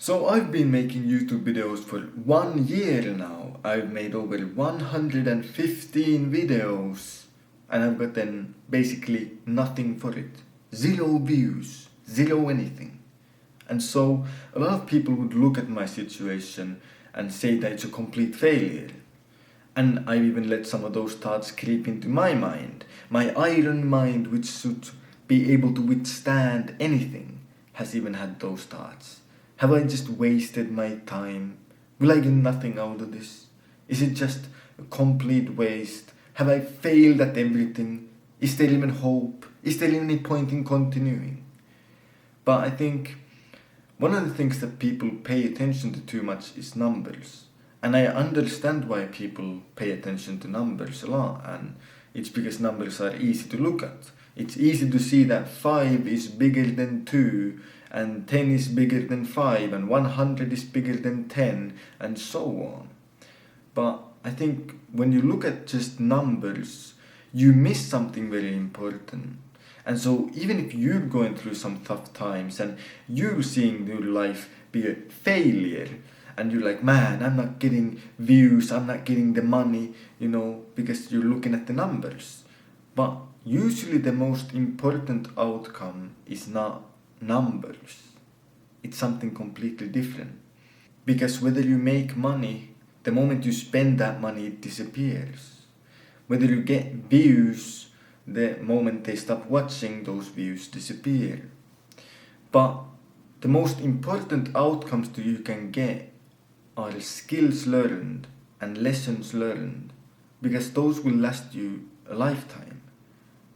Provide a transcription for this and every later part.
So I've been making YouTube videos for 1 year now. I've made over 115 videos and I've gotten basically nothing for it. Zero views, zero anything. And so a lot of people would look at my situation and say that it's a complete failure. And I've even let some of those thoughts creep into my mind. My iron mind, which should be able to withstand anything, has even had those thoughts. Have I just wasted my time? Will I get nothing out of this? Is it just a complete waste? Have I failed at everything? Is there even hope? Is there any point in continuing? But I think one of the things that people pay attention to too much is numbers. And I understand why people pay attention to numbers a lot, and it's because numbers are easy to look at. It's easy to see that 5 is bigger than 2, and 10 is bigger than 5, and 100 is bigger than 10, and so on. But I think when you look at just numbers, you miss something very important. And so even if you're going through some tough times and you're seeing your life be a failure, and you're like, man, I'm not getting views, I'm not getting the money, because you're looking at the numbers. But usually the most important outcome is not numbers. It's something completely different. Because whether you make money, the moment you spend that money, it disappears. Whether you get views, the moment they stop watching, those views disappear. But the most important outcomes that you can get are skills learned and lessons learned, because those will last you a lifetime.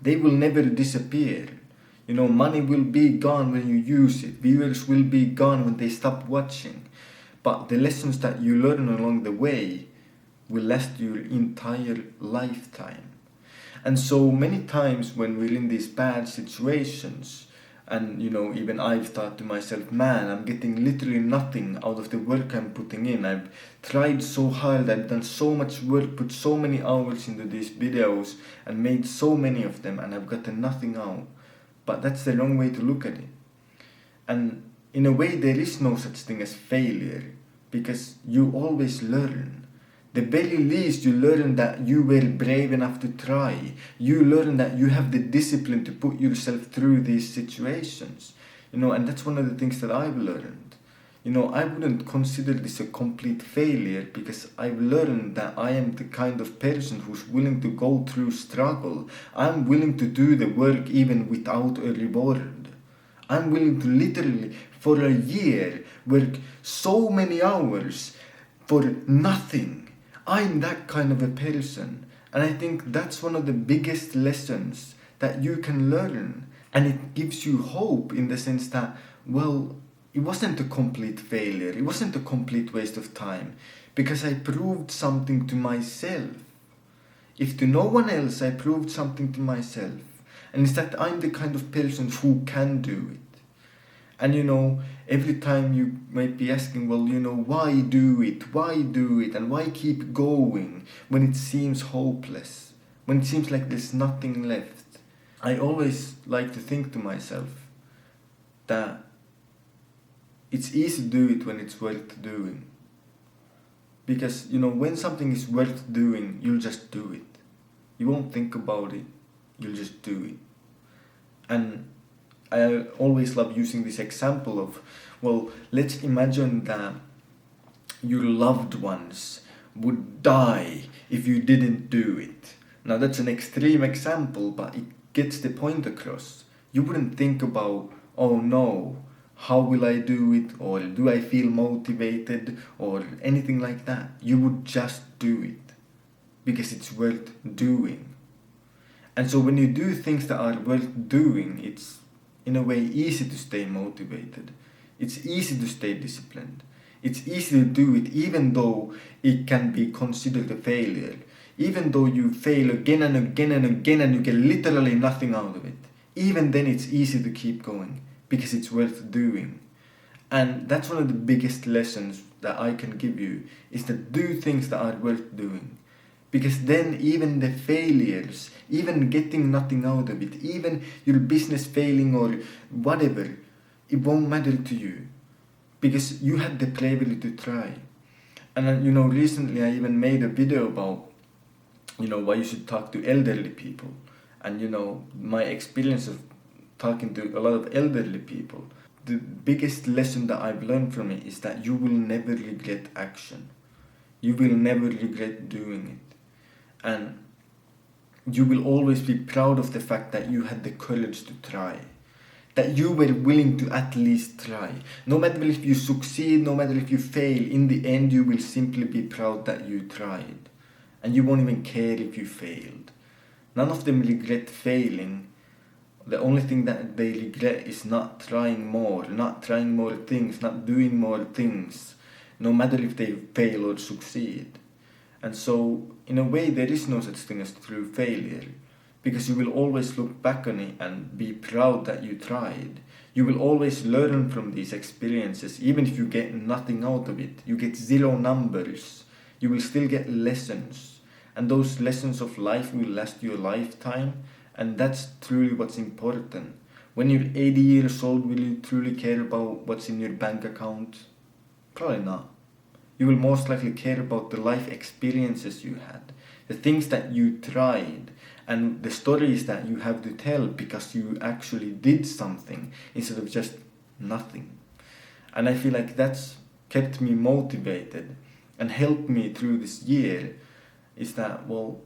They will never disappear. Money will be gone when you use it. Viewers will be gone when they stop watching. But the lessons that you learn along the way will last your entire lifetime. And so many times when we're in these bad situations, and even I've thought to myself, man, I'm getting literally nothing out of the work I'm putting in. I've tried so hard, I've done so much work, put so many hours into these videos and made so many of them, and I've gotten nothing out. But that's the wrong way to look at it. And in a way, there is no such thing as failure, because you always learn. The very least, you learn that you were brave enough to try. You learn that you have the discipline to put yourself through these situations. And that's one of the things that I've learned. I wouldn't consider this a complete failure, because I've learned that I am the kind of person who's willing to go through struggle. I'm willing to do the work even without a reward. I'm willing to literally, for a year, work so many hours for nothing. I'm that kind of a person, and I think that's one of the biggest lessons that you can learn. And it gives you hope in the sense that, well, it wasn't a complete failure, it wasn't a complete waste of time, because I proved something to myself. If to no one else, I proved something to myself, and it's that I'm the kind of person who can do it. And every time you might be asking, well, why do it? Why do it? And why keep going when it seems hopeless? When it seems like there's nothing left? I always like to think to myself that it's easy to do it when it's worth doing. Because, when something is worth doing, you'll just do it. You won't think about it, you'll just do it. And I always love using this example of, well, let's imagine that your loved ones would die if you didn't do it. Now that's an extreme example, but it gets the point across. You wouldn't think about, oh no, how will I do it, or do I feel motivated, or anything like that. You would just do it, because it's worth doing. And so when you do things that are worth doing, it's in a way easy to stay motivated. It's easy to stay disciplined. It's easy to do it even though it can be considered a failure. Even though you fail again and again and again and you get literally nothing out of it. Even then it's easy to keep going, because it's worth doing. And that's one of the biggest lessons that I can give you, is to do things that are worth doing. Because then even the failures, even getting nothing out of it, even your business failing or whatever, it won't matter to you. because you had the bravery to try. And recently I even made a video about why you should talk to elderly people, and my experience of talking to a lot of elderly people. The biggest lesson that I've learned from it is that you will never regret action. You will never regret doing it. And you will always be proud of the fact that you had the courage to try. That you were willing to at least try. No matter if you succeed, no matter if you fail, in the end you will simply be proud that you tried. And you won't even care if you failed. None of them regret failing. The only thing that they regret is not trying more things, not doing more things, no matter if they fail or succeed. And so, in a way, there is no such thing as true failure, because you will always look back on it and be proud that you tried. You will always learn from these experiences, even if you get nothing out of it. You get 0 numbers. You will still get lessons. And those lessons of life will last you a lifetime. And that's truly what's important. When you're 80 years old, will you truly care about what's in your bank account? Probably not. You will most likely care about the life experiences you had, the things that you tried, and the stories that you have to tell because you actually did something instead of just nothing. And I feel like that's kept me motivated and helped me through this year, is that, well,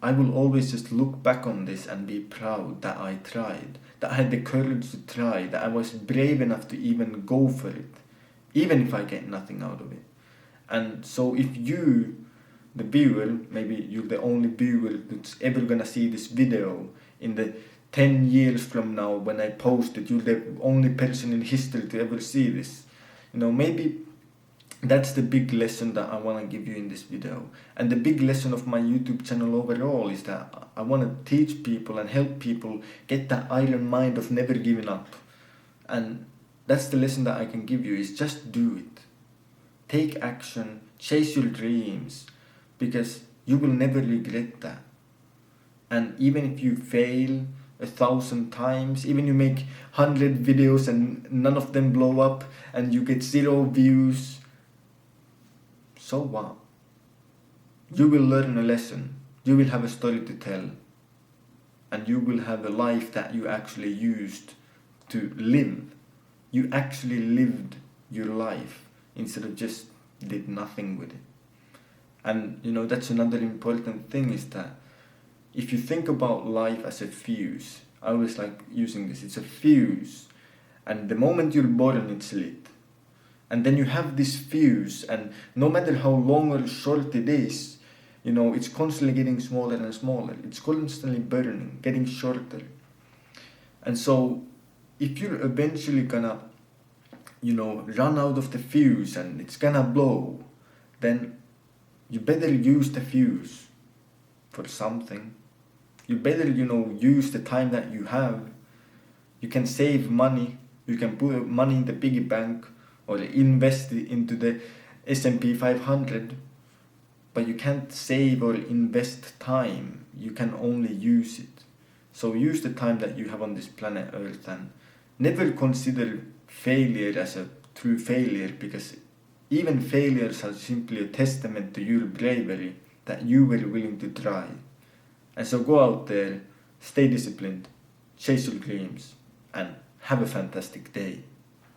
I will always just look back on this and be proud that I tried, that I had the courage to try, that I was brave enough to even go for it, even if I get nothing out of it. And so if you, the viewer, maybe you're the only viewer that's ever gonna see this video in the 10 years from now when I post it, you're the only person in history to ever see this. Maybe that's the big lesson that I want to give you in this video. And the big lesson of my YouTube channel overall is that I want to teach people and help people get that iron mind of never giving up. And that's the lesson that I can give you, is just do it. Take action, chase your dreams, because you will never regret that. And even if you fail 1,000 times, even you make 100 videos and none of them blow up and you get 0 views, so what? You will learn a lesson, you will have a story to tell, and you will have a life that you actually used to live. You actually lived your life instead of just did nothing with it. And that's another important thing, is that if you think about life as a fuse, I always like using this, it's a fuse, and the moment you're born it's lit. And then you have this fuse, and no matter how long or short it is, it's constantly getting smaller and smaller. It's constantly burning, getting shorter. And so if you're eventually gonna, run out of the fuse and it's gonna blow, then you better use the fuse for something. You better, use the time that you have. You can save money. You can put money in the piggy bank, or invest it into the S&P 500, but you can't save or invest time. You can only use it. So use the time that you have on this planet Earth, and never consider failure as a true failure, because even failures are simply a testament to your bravery, that you were willing to try. And so go out there, stay disciplined, chase your dreams, and have a fantastic day.